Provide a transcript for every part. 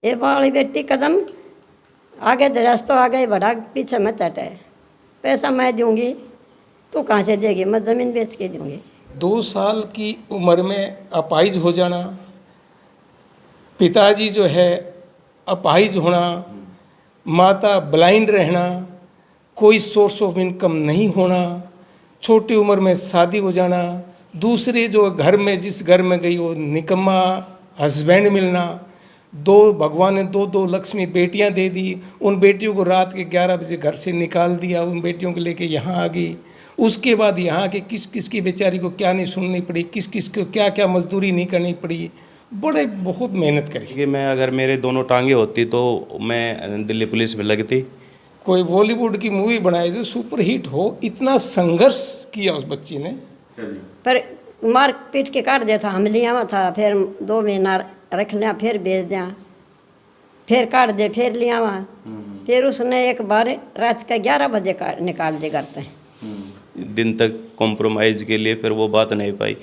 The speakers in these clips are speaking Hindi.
ये वाली बेटी कदम आगे दरस तो आगे बढ़ा, पीछे मत हटे। पैसा मैं दूंगी, तू कहाँ से देगी? मैं ज़मीन बेच के दूंगी। 2 साल की उम्र में अपाहिज हो जाना, पिताजी जो है अपाहिज होना, माता ब्लाइंड रहना, कोई सोर्स ऑफ इनकम नहीं होना, छोटी उम्र में शादी हो जाना, दूसरे जो घर में जिस घर में गई वो निकम्मा हस्बैंड मिलना, भगवान ने दो लक्ष्मी बेटियां दे दी, उन बेटियों को रात के 11 बजे घर से निकाल दिया, उन बेटियों को लेके यहाँ आ गई। उसके बाद यहाँ के किस किस की बेचारी को क्या नहीं सुननी पड़ी, किस किस को क्या क्या मजदूरी नहीं करनी पड़ी, बड़े बहुत मेहनत करी। कि मैं अगर मेरे दोनों टांगे होती तो मैं दिल्ली पुलिस में लगती। कोई बॉलीवुड की मूवी बनाई जो सुपर हिट हो, इतना संघर्ष किया उस बच्ची ने। पर मार पीट के काट दिया था, हम लिया हुआ था, फिर 2 महीना रख लिया, फिर बेच दिया, फिर काट दे, फिर लिया हुआ, फिर उसने एक बार रात का 11 बजे निकाल दे घर से। दिन तक कॉम्प्रोमाइज़ के लिए फिर वो बात नहीं पाई,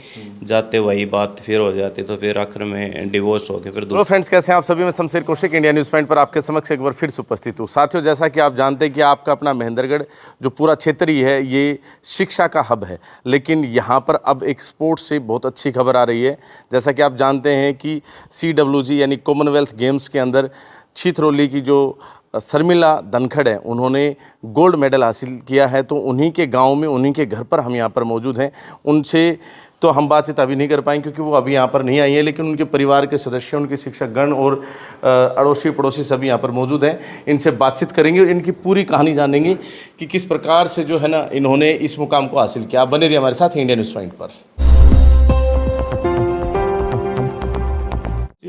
जाते वही बात फिर हो जाती, तो फिर आखिर में डिवोर्स हो गया। फिर हेलो फ्रेंड्स, कैसे हैं आप सभी? मैं Shamsher Kaushik India news point पर आपके समक्ष एक बार फिर से उपस्थित हूँ। साथियों, जैसा कि आप जानते हैं कि आपका अपना महेंद्रगढ़ जो पूरा क्षेत्र ही है, ये शिक्षा का हब है, लेकिन यहाँ पर अब एक स्पोर्ट्स से बहुत अच्छी खबर आ रही है। जैसा कि आप जानते हैं कि CWG यानी कॉमनवेल्थ गेम्स के अंदर छितरौली की जो शर्मिला धनखड़ है, उन्होंने गोल्ड मेडल हासिल किया है। तो उन्हीं के गांव में, उन्हीं के घर पर हम यहाँ पर मौजूद हैं। उनसे तो हम बातचीत अभी नहीं कर पाएंगे क्योंकि वो अभी यहाँ पर नहीं आई है, लेकिन उनके परिवार के सदस्य, उनके शिक्षकगण और अड़ोसी पड़ोसी सभी यहाँ पर मौजूद हैं। इनसे बातचीत करेंगे और इनकी पूरी कहानी जानेंगे कि किस प्रकार से जो है ना इन्होंने इस मुकाम को हासिल किया। आप बने रहिए हमारे साथ इंडिया न्यूज़ पॉइंट पर।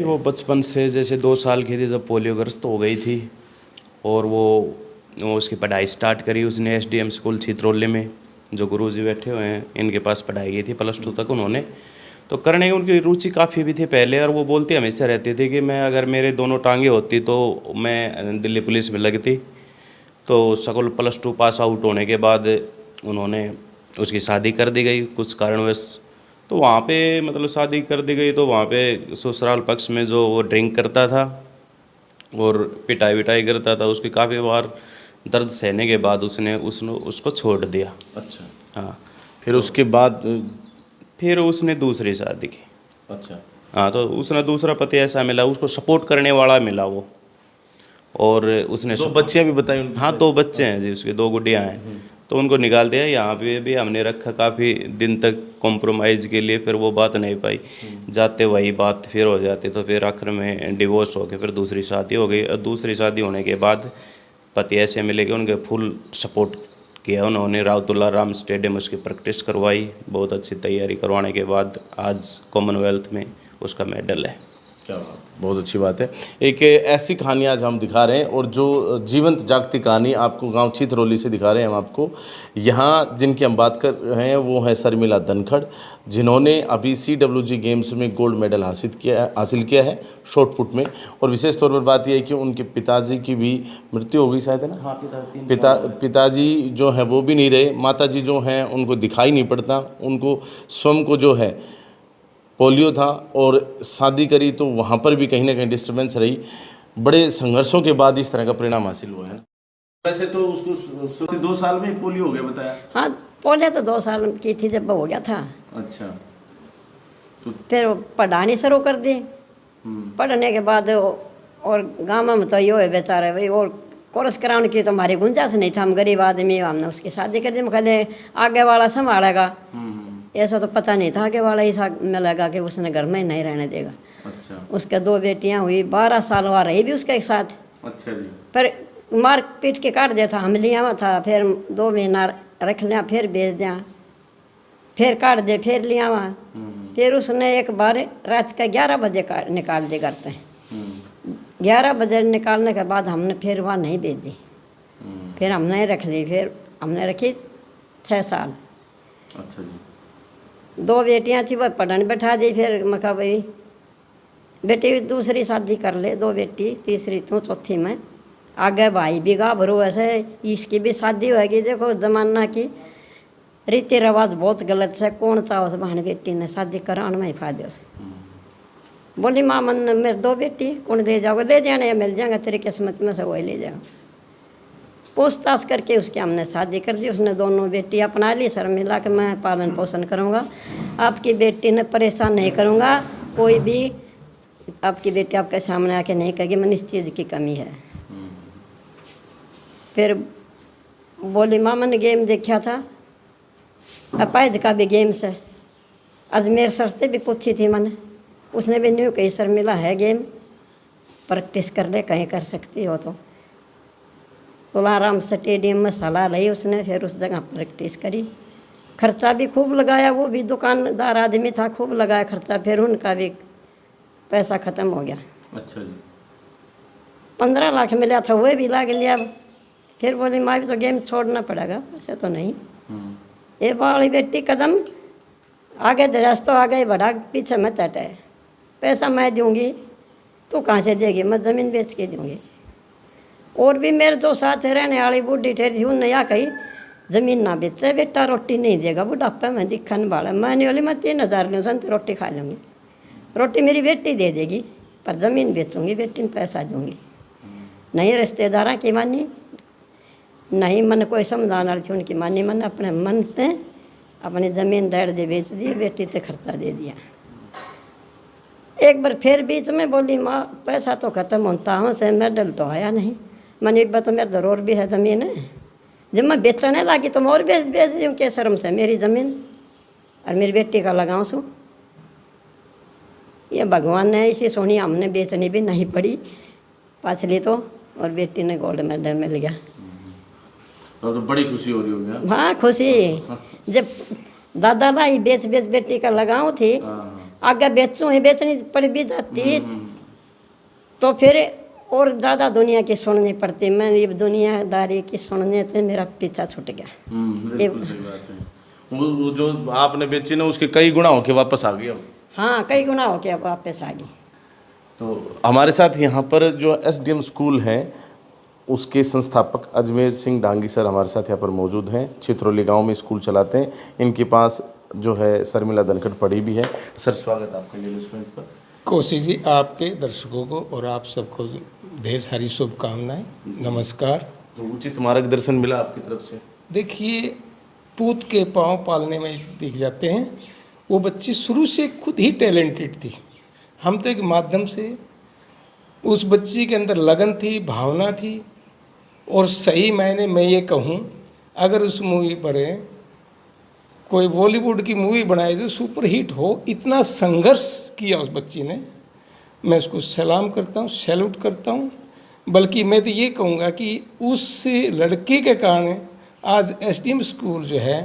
वो बचपन से जैसे 2 साल की थी जब पोलियोग्रस्त हो गई थी, और वो उसकी पढ़ाई स्टार्ट करी उसने SDM स्कूल छितरौली में, जो गुरुजी बैठे हुए हैं इनके पास पढ़ाई की थी +2 तक उन्होंने। तो करने की उनकी रुचि काफ़ी भी थी पहले, और वो बोलती हमेशा रहती थी कि मैं अगर मेरे दोनों टांगे होती तो मैं दिल्ली पुलिस में लगती। तो स्कूल +2 पास आउट होने के बाद उन्होंने उसकी शादी कर दी गई कुछ कारणवश। तो वहाँ पे मतलब शादी कर दी गई, तो वहाँ पे ससुराल पक्ष में जो वो ड्रिंक करता था और पिटाई विटाई करता था, उसकी काफ़ी बार दर्द सहने के बाद उसने उसको छोड़ दिया। अच्छा। हाँ, फिर उसके बाद फिर उसने दूसरी शादी की। अच्छा। हाँ, तो उसने दूसरा पति ऐसा मिला, उसको सपोर्ट करने वाला मिला वो, और उसने 2 बच्चियाँ भी बताई उनकी? हाँ, 2 बच्चे हैं जी, उसके 2 गुड़ियाँ हैं। तो उनको निकाल दिया। यहाँ पे भी हमने रखा काफ़ी दिन तक कॉम्प्रोमाइज़ के लिए, फिर वो बात नहीं पाई, जाते वही बात फिर हो जाती, तो फिर आखिर में डिवोर्स हो गया, फिर दूसरी शादी हो गई। और दूसरी शादी होने के बाद पति ऐसे मिले कि उनके फुल सपोर्ट किया उन्होंने। राउतुल्ला राम स्टेडियम उसकी प्रैक्टिस करवाई, बहुत अच्छी तैयारी करवाने के बाद आज कॉमनवेल्थ में उसका मेडल है। क्या बात, बहुत अच्छी बात है। एक ऐसी कहानी आज हम दिखा रहे हैं, और जो जीवंत जागती कहानी आपको गांव छितरौली से दिखा रहे हैं हम आपको। यहाँ जिनकी हम बात कर रहे हैं वो है शर्मिला धनखड़, जिन्होंने अभी CWG गेम्स में गोल्ड मेडल हासिल किया है शॉर्ट पुट में। और विशेष तौर पर बात यह है कि उनके पिताजी की भी मृत्यु हो गई शायद, है ना? हाँ, पिताजी जो हैं वो भी नहीं रहे, माताजी जो हैं उनको दिखाई नहीं पड़ता, उनको स्वयं को जो है पोलियो था, और शादी करी तो वहाँ पर भी कहीं ना कहीं डिस्टर्बेंस रही। बड़े संघर्षों के बाद इस तरह का परिणाम हासिल हुआ है। वैसे तो उसको 2 साल में ही पोलियो हो गया बताया? हाँ, पोलियो तो 2 साल की थी जब हो गया था। अच्छा। तो फिर वो पढ़ानी शुरू कर दी। पढ़ने के बाद और गाँव में तो यो है बेचारे भाई, और कोर्स कराने की तो हमारी गुंजाइश नहीं था, हम गरीब आदमी, हमने उसकी शादी कर दी। मैं कहले आगे वाला संभालेगा, ऐसा तो पता नहीं था आगे वाला ही में लगा कि उसने घर में ही नहीं रहने देगा। अच्छा। उसके 2 बेटियां हुई, 12 साल वहाँ रही भी उसके साथ। अच्छा जी। पर मार पीट के काट दिया था, हम लिया हुआ था, फिर 2 महीना रख लिया, फिर बेच दिया, फिर काट दे, फिर लिया हुआ, फिर उसने एक बार रात का 11 बजे निकाल दे घर से। 11 बजे निकालने के बाद हमने फिर वहाँ नहीं बेची, फिर हमने रख ली, फिर हमने रखी 6 साल। अच्छा जी। 2 बेटियां थी, वह पढ़ने बैठा दी। फिर मैं कहा भाई बेटी दूसरी शादी कर ले, 2 बेटी, तीसरी तू, चौथी में। आगे भाई भी गाभरू, ऐसे इसकी भी शादी होगी। देखो ज़माना की रीति रिवाज बहुत गलत है, कौन चाहो से बहन बेटी ने शादी कराने में ही फायदे से। बोली माँ मन मेरे 2 बेटी कौन दे जाओगे, दे जाने या मिल जाएगा तेरी किस्मत में से, वही ले जाओ। पूछताछ करके उसकी हमने शादी कर दी। उसने दोनों बेटी अपना ली। शर्मिला के मैं पालन पोषण करूँगा, आपकी बेटी ने परेशान नहीं करूँगा, कोई भी आपकी बेटी आपके सामने आके नहीं कहेगी मैंने इस चीज़ की कमी है। फिर बोली माँ मैंने गेम देखा था, अपाइज का भी गेम्स है, अजमेर सर से भी पूछी थी मैंने, उसने भी न्यू कही शर्मिला है गेम, प्रैक्टिस कर ले कहीं कर सकती हो तो तुलाराम स्टेडियम में सलाह ली उसने। फिर उस जगह प्रैक्टिस करी, खर्चा भी खूब लगाया, वो भी दुकानदार आदमी था, खूब लगाया खर्चा। फिर उनका भी पैसा ख़त्म हो गया। अच्छा जी। 15 लाख मिला था, वो भी लाग लिया। फिर बोली माँ भी तो गेम छोड़ना पड़ेगा, वैसे तो नहीं। ये वाली बेटी कदम आगे दराज तो आगे बढ़ा, पीछे मत हटे, पैसा मैं दूंगी तो कहाँ से देगी, मैं ज़मीन बेच के दूंगी। और भी मेरे जो साथ रहने वाली बूढ़ी ठहरी थी उन्हें या कही ज़मीन ना बेचे बेटा, रोटी नहीं देगा बुढ़ापे में दिखन वाला। मैंने बोली मैं 3,000 लूँ तो रोटी खा लूँगी, रोटी मेरी बेटी दे देगी, पर ज़मीन बेचूँगी, बेटी ने पैसा दूँगी। नहीं रिश्तेदारा की मानी, नहीं मन कोई समझाना थी उनकी मानी, मन अपने मन से अपनी ज़मीन दर दे बेच दी, बेटी से खर्चा दे दिया। एक बार फिर बीच में बोली माँ पैसा तो ख़त्म होता हूँ से, मेडल तो आया नहीं। मैंने एक बार तो मेरे ज़रूर भी है ज़मीन है, जब मैं बेचने लगी तो मैं और बेच दूँ के शर्म से मेरी ज़मीन और मेरी बेटी का लगाऊँ सो। ये भगवान ने इसी सोनी हमने बेचनी भी नहीं पड़ी पाछली तो, और बेटी ने गोल्ड मेडल मिल गया। तो बड़ी खुशी हो रही होगी। हाँ खुशी, जब दादा लाई बेच बेच बेटी का लगाऊँ थी, आगे बेचूँ ही बेचनी पड़ भी जाती तो फिर और ज़्यादा दुनिया की सुननी पड़ती। मैं ये दुनियादारी की सुनने से मेरा पीछा छूट गया। बिल्कुल सही बात है। वो जो आपने बेची ना उसके कई गुना होके वापस आ गया। हाँ कई गुना हो के वापस आ गई। तो हमारे साथ यहाँ पर जो SDM स्कूल है उसके संस्थापक अजमेर सिंह डांगी सर हमारे साथ यहाँ पर मौजूद हैं। छितरौली गांव में स्कूल चलाते हैं। इनके पास जो है शर्मिला धनखड़ पढ़ी भी है। सर स्वागत आपका न्यूज़ पर। कौशिक जी, आपके दर्शकों को और आप सबको ढेर सारी शुभकामनाएं, नमस्कार। तो उचित मार्गदर्शन मिला आपकी तरफ से? देखिए, पूत के पाँव पालने में दिख जाते हैं। वो बच्ची शुरू से खुद ही टैलेंटेड थी। हम तो एक माध्यम से, उस बच्ची के अंदर लगन थी, भावना थी। और सही मायने मैं ये कहूँ, अगर उस मूवी पर कोई बॉलीवुड की मूवी बनाई तो सुपर हिट हो, इतना संघर्ष किया उस बच्ची ने। मैं उसको सलाम करता हूँ, सैल्यूट करता हूँ। बल्कि मैं तो ये कहूँगा कि उस लड़के के कारण आज SDM स्कूल जो है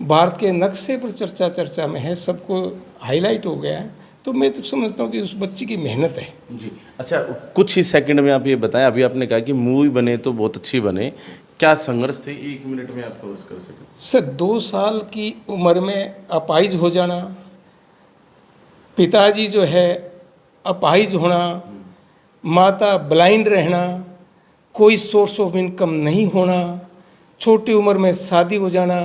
भारत के नक्शे पर चर्चा में है, सबको हाईलाइट हो गया है। तो मैं तो समझता हूँ कि उस बच्ची की मेहनत है जी। अच्छा, कुछ ही सेकंड में आप ये बताएं, अभी आपने कहा कि मूवी बने तो बहुत अच्छी बने, क्या संघर्ष थे? 1 मिनट में आप कवर कर सकें। सर, 2 साल की उम्र में अपाहिज हो जाना, पिताजी जो है अपाहिज होना, माता ब्लाइंड रहना, कोई सोर्स ऑफ इनकम नहीं होना, छोटी उम्र में शादी हो जाना,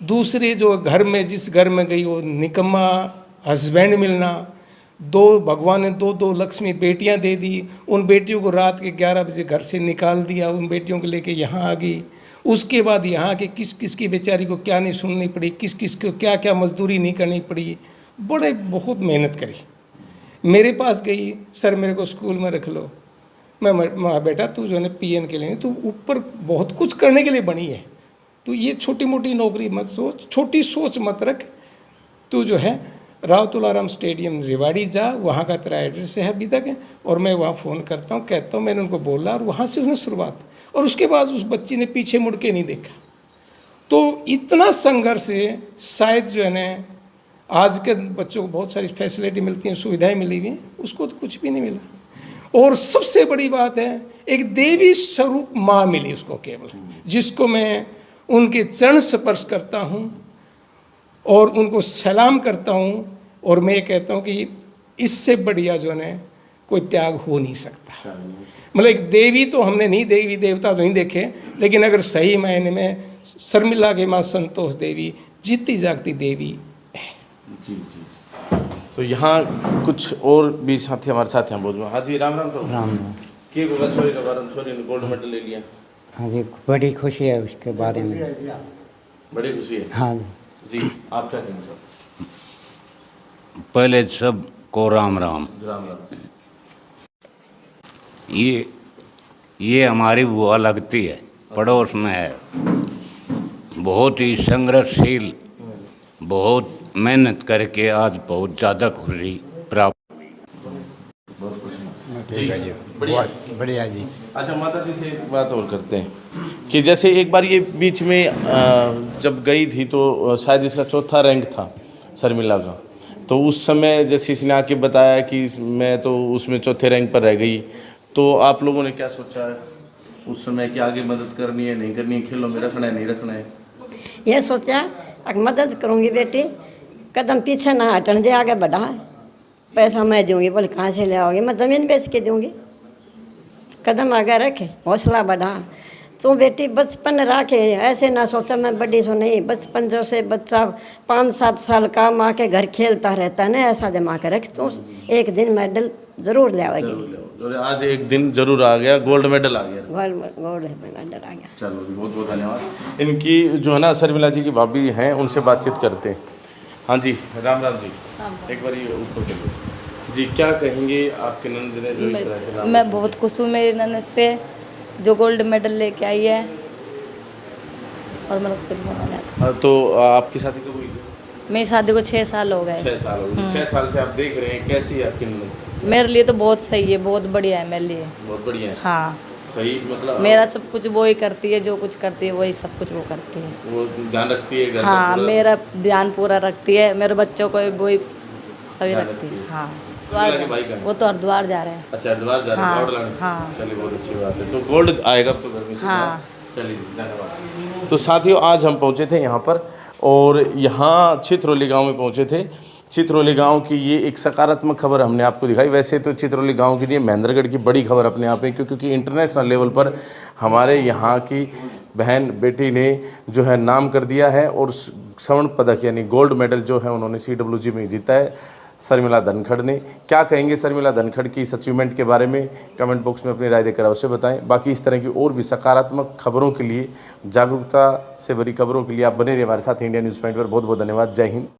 दूसरे जो घर में जिस घर में गई वो निकम्मा हस्बैंड मिलना, भगवान ने 2 लक्ष्मी बेटियां दे दी। उन बेटियों को रात के 11 बजे घर से निकाल दिया, उन बेटियों को लेके यहाँ आ गई। उसके बाद यहाँ के किस किस की बेचारी को क्या नहीं सुननी पड़ी, किस किस को क्या क्या मजदूरी नहीं करनी पड़ी। बहुत मेहनत करी। मेरे पास गई, सर मेरे को स्कूल में रख लो। मैं बेटा तू जो है PN के लिए, तू ऊपर बहुत कुछ करने के लिए बनी है, तो ये छोटी मोटी नौकरी मत सोच, छोटी सोच मत रख। तू जो है राव तुलाराम स्टेडियम रेवाड़ी जा, वहाँ का तेरा एड्रेस है अभी तक है, और मैं वहाँ फ़ोन करता हूँ, कहता हूँ। मैंने उनको बोला और वहाँ से उसने शुरुआत, और उसके बाद उस बच्ची ने पीछे मुड़ के नहीं देखा। तो इतना संघर्ष है, शायद जो है ना आज के बच्चों को बहुत सारी फैसिलिटी मिलती हैं, सुविधाएं मिली हुई हैं, उसको तो कुछ भी नहीं मिला। और सबसे बड़ी बात है, एक देवी स्वरूप माँ मिली उसको केवल, जिसको मैं उनके चरण स्पर्श करता हूँ और उनको सलाम करता हूँ। और मैं कहता हूँ कि इससे बढ़िया जो है कोई त्याग हो नहीं सकता। मतलब एक देवी तो हमने नहीं, देवी देवता तो नहीं देखे, लेकिन अगर सही मायने में शर्मिला के माँ संतोष देवी जीती जागती देवी है। जी जी। तो यहाँ कुछ और भी साथी हमारे साथ हैं बोझ में। हाँ जी, राम राम करो। राम राम। के गोगा छोरी का बारन छोरी ने गोल्ड मेडल ले लिया, हाँ जी, बड़ी खुशी है उसके बारे में। बड़ी खुशी है। हाँ जी, आप क्या कहेंगे सर? पहले सब को राम राम। राम राम। ये हमारी बुआ लगती है, पड़ोस में है। बहुत ही संघर्षशील, बहुत मेहनत करके आज बहुत ज़्यादा खुशी प्राप्त। जी, बढ़िया जी। अच्छा, माता जी से एक बात और करते हैं कि जैसे एक बार ये बीच में जब गई थी तो शायद इसका चौथा रैंक था शर्मिला का, तो उस समय जैसे इसने आके बताया कि मैं तो उसमें चौथे रैंक पर रह गई, तो आप लोगों ने क्या सोचा है उस समय कि आगे मदद करनी है, नहीं करनी है, खेलों में रखना है, नहीं रखना है? ये सोचा अगर मदद करूँगी बेटी, कदम पीछे ना हटने दे, आगे बढ़ा। पैसा मैं दूंगी, बोले कहाँ से ले आओगे, मैं ज़मीन बेच के दूंगी। कदम आगे रखे, हौसला बढ़ा। तो बेटी बचपन रखे, ऐसे ना सोचा मैं बड़ी सो नहीं। बचपन जो से बच्चा 5-7 साल का माँ के घर खेलता रहता है ना, ऐसा दिमाग रख तो एक दिन मेडल जरूर ले आएगी। और आज एक दिन जरूर आ गया, गोल्ड मेडल आ गया। गोल्ड मेडल आ गया। चलो जी, बहुत बहुत धन्यवाद। इनकी जो है ना शर्मिला जी की भाभी हैं, उनसे बातचीत करते हैं। हाँ जी, राम राम जी। एक बार ये ऊपर चलो जी, क्या कहेंगे आपके नंद ने जो इस तरह से नाम? मैं बहुत खुश हूँ मेरी ननद से जो गोल्ड मेडल लेके आई है, और मेरे को कुछ बोलना नहीं आता। तो आपकी शादी कब हुई थी? मेरी शादी को 6 साल हो गए। 6 साल हो गए। 6 साल से आप देख रहे हैं, कैसी है आपकी ननद? मेरे लिए तो बहुत सही है, बहुत बढ़िया है मेरे लिए। बहुत बढ़िया है। हाँ, सही, मतलब मेरा सब कुछ वो ही करती है, जो कुछ करती है वही सब कुछ वो करती है। वो ध्यान रखती है घर का हाँ, पूरा? मेरा ध्यान पूरा रखती है, मेरे बच्चों को भी वही सभी ध्यान रखती रखती है। है। हाँ, शर्मिला के भाई का है? वो तो हरिद्वार जा रहे हैं। अच्छा, हरिद्वार जा रहे हैं, हाँ, गोल्ड लाने? हाँ। चलिए, बहुत अच्छी बात है। तो गोल्ड आएगा अब तो घर में से? हाँ। चलिए, धन्यवाद। तो साथियों, आज हम पहुंचे थे यहाँ पर, और यहाँ चित्रौली गांव में पहुंचे थे। चित्रौली गांव की ये एक सकारात्मक खबर हमने आपको दिखाई। वैसे तो चित्रौली गांव के लिए महेंद्रगढ़ की बड़ी खबर अपने आप में, क्योंकि इंटरनेशनल लेवल पर हमारे यहाँ की बहन बेटी ने जो है नाम कर दिया है, और स्वर्ण पदक यानी गोल्ड मेडल जो है उन्होंने CWG में जीता है, शर्मिला धनखड़ ने। क्या कहेंगे शर्मिला धनखड़ की इस अचीवमेंट के बारे में, कमेंट बॉक्स में अपनी राय देकर अवश्य बताएं। बाकी इस तरह की और भी सकारात्मक खबरों के लिए, जागरूकता से भरी खबरों के लिए आप बने रहिए हमारे साथ इंडिया न्यूज़ पॉइंट पर। बहुत बहुत धन्यवाद। जय हिंद।